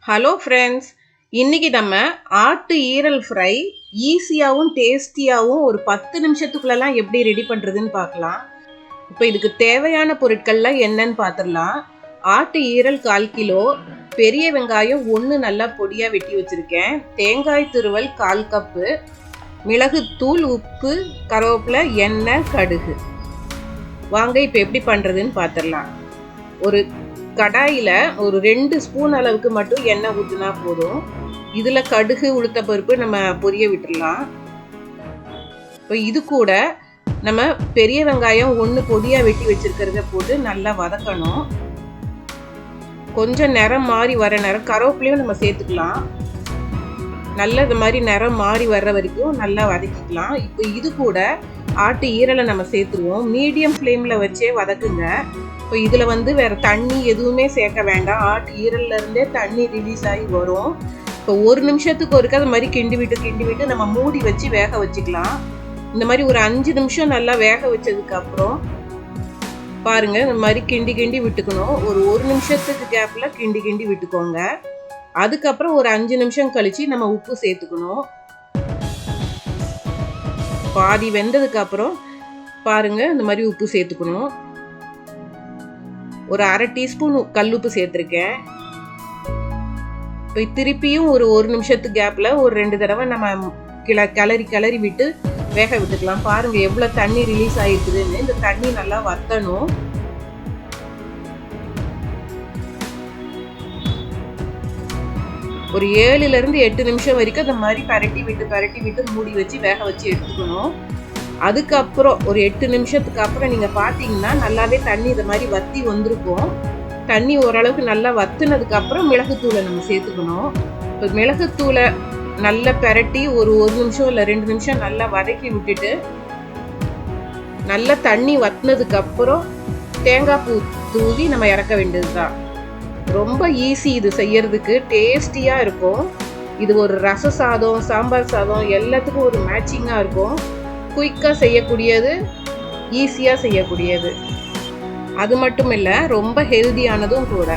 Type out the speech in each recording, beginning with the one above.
Hello friends, இன்னைக்கு நம்ம ஆட்டு ஈரல் ஃப்ரை ஈஸியாகவும் டேஸ்டியாகவும் ஒரு 10 நிமிஷத்துக்குள்ளலாம் எப்படி ரெடி பண்ணுறதுன்னு பார்க்கலாம். இப்போ இதுக்கு தேவையான பொருட்கள்லாம் என்னன்னு பார்த்துடலாம். ஆட்டு ஈரல் 1/4 கிலோ, பெரிய வெங்காயம் 1 நல்லா பொடியாக வெட்டி வச்சுருக்கேன், தேங்காய் துருவல் 1/4 கப்பு, மிளகுத்தூள், உப்பு, கருவேப்பிலை, எண்ணெய், கடுகு. வாங்க இப்போ எப்படி பண்ணுறதுன்னு பார்த்துடலாம். ஒரு கடாயில் ஒரு 2 ஸ்பூன் அளவுக்கு மட்டும் எண்ணெய் ஊற்றினா போதும். இதில் கடுகு, உளுத்தப்பருப்பு நம்ம பொரிய விட்டுடலாம். இப்போ இது கூட நம்ம பெரிய வெங்காயம் 1 பொடியாக வெட்டி வச்சிருக்கிறத போட்டு நல்லா வதக்கணும். கொஞ்சம் நிறம் மாறி வர நேரம் கருவேப்பிலையும் நம்ம சேர்த்துக்கலாம். நல்லா இந்த மாதிரி நிறம் மாறி வர்ற வரைக்கும் நல்லா வதக்கிக்கலாம். இப்போ இது கூட ஆட்டு ஈரலை நம்ம சேர்த்துருவோம். மீடியம் ஃப்ளேமில் வச்சே வதக்குங்க. இப்போ இதில் வேறு தண்ணி எதுவுமே சேர்க்க வேண்டாம். ஆட்டு ஈரல்ல இருந்தே தண்ணி ரிலீஸ் ஆகி வரும். இப்போ 1 நிமிஷத்துக்கு ஒருக்க அது மாதிரி கிண்டி விட்டு நம்ம மூடி வச்சு வேக வச்சுக்கலாம். இந்த மாதிரி ஒரு 5 நிமிஷம் நல்லா வேக வச்சதுக்கப்புறம் பாருங்கள், இந்த மாதிரி கிண்டி விட்டுக்கணும். ஒரு 1 நிமிஷத்துக்கு கேப்பில் கிண்டி விட்டுக்கோங்க. அதுக்கப்புறம் ஒரு 5 நிமிஷம் கழித்து நம்ம உப்பு சேர்த்துக்கணும். பாதி வெந்ததுக்கப்புறம் பாருங்கள், இந்த மாதிரி உப்பு சேர்த்துக்கணும். ஒரு 1/2 டீஸ்பூன் கல்லுப்பு சேர்த்துருக்கேன். இப்போ திருப்பியும் ஒரு 1 நிமிஷத்துக்கு கேப்பில் ஒரு 2 தடவை நம்ம கிளறி விட்டு வேக விட்டுக்கலாம். பாருங்கள் எவ்வளோ தண்ணி ரிலீஸ் ஆகிருக்குதுன்னு. இந்த தண்ணி நல்லா வத்தணும். ஒரு 7லேருந்து 8 நிமிஷம் வரைக்கும் இந்த மாதிரி பரட்டி விட்டு மூடி வச்சு வேக வச்சு எடுத்துக்கணும். அதுக்கப்புறம் ஒரு 8 நிமிஷத்துக்கு அப்புறம் நீங்கள் பார்த்தீங்கன்னா நல்லாவே தண்ணி இதை மாதிரி வத்தி வந்திருக்கும். தண்ணி ஓரளவுக்கு நல்லா வத்துனதுக்கப்புறம் மிளகுத்தூளை நம்ம சேர்த்துக்கணும். இப்போ மிளகுத்தூளை நல்லா பரட்டி ஒரு 1 நிமிஷம் இல்லை 2 நிமிஷம் நல்லா வதக்கி விட்டுட்டு நல்லா தண்ணி வத்தினதுக்கப்புறம் தேங்காய் பூ தூவி நம்ம இறக்க வேண்டியது தான். ரொம்ப ஈஸி இது செய்யறதுக்கு, டேஸ்டியாக இருக்கும். இது ஒரு ரச சாதம், சாம்பார் சாதம் எல்லாத்துக்கும் ஒரு மேட்சிங்காக இருக்கும். குயிக்காக செய்யக்கூடியது, ஈஸியாக செய்யக்கூடியது. அது மட்டும் இல்லை, ரொம்ப ஹெல்தியானதும் கூட.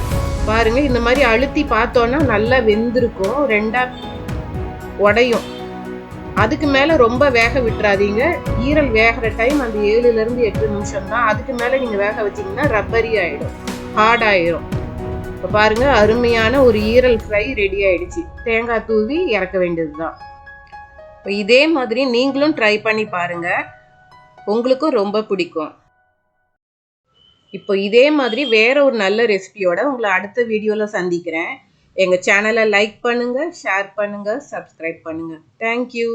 பாருங்கள், இந்த மாதிரி அழுத்தி பார்த்தோன்னா நல்லா வெந்திருக்கும், 2ஆ உடையும். அதுக்கு மேலே ரொம்ப வேக விட்டுறாதீங்க. ஈரல் வேகிற டைம் அந்த 7லேருந்து 8 நிமிஷம் தான். அதுக்கு மேலே நீங்கள் வேக வச்சிங்கன்னா ரப்பரி ஆகிடும், ஹார்டாகிடும். இப்போ பாருங்கள், அருமையான ஒரு ஈரல் ஃப்ரை ரெடி ஆகிடுச்சு. தேங்காய் தூவி இறக்க வேண்டியது தான். இப்போ இதே மாதிரி நீங்களும் ட்ரை பண்ணி பாருங்கள், உங்களுக்கும் ரொம்ப பிடிக்கும். இப்போ இதே மாதிரி வேற ஒரு நல்ல ரெசிபியோட உங்களை அடுத்த வீடியோவில் சந்திக்கிறேன். எங்கள் சேனலை லைக் பண்ணுங்கள், ஷேர் பண்ணுங்கள், சப்ஸ்கிரைப் பண்ணுங்கள். தேங்க்யூ.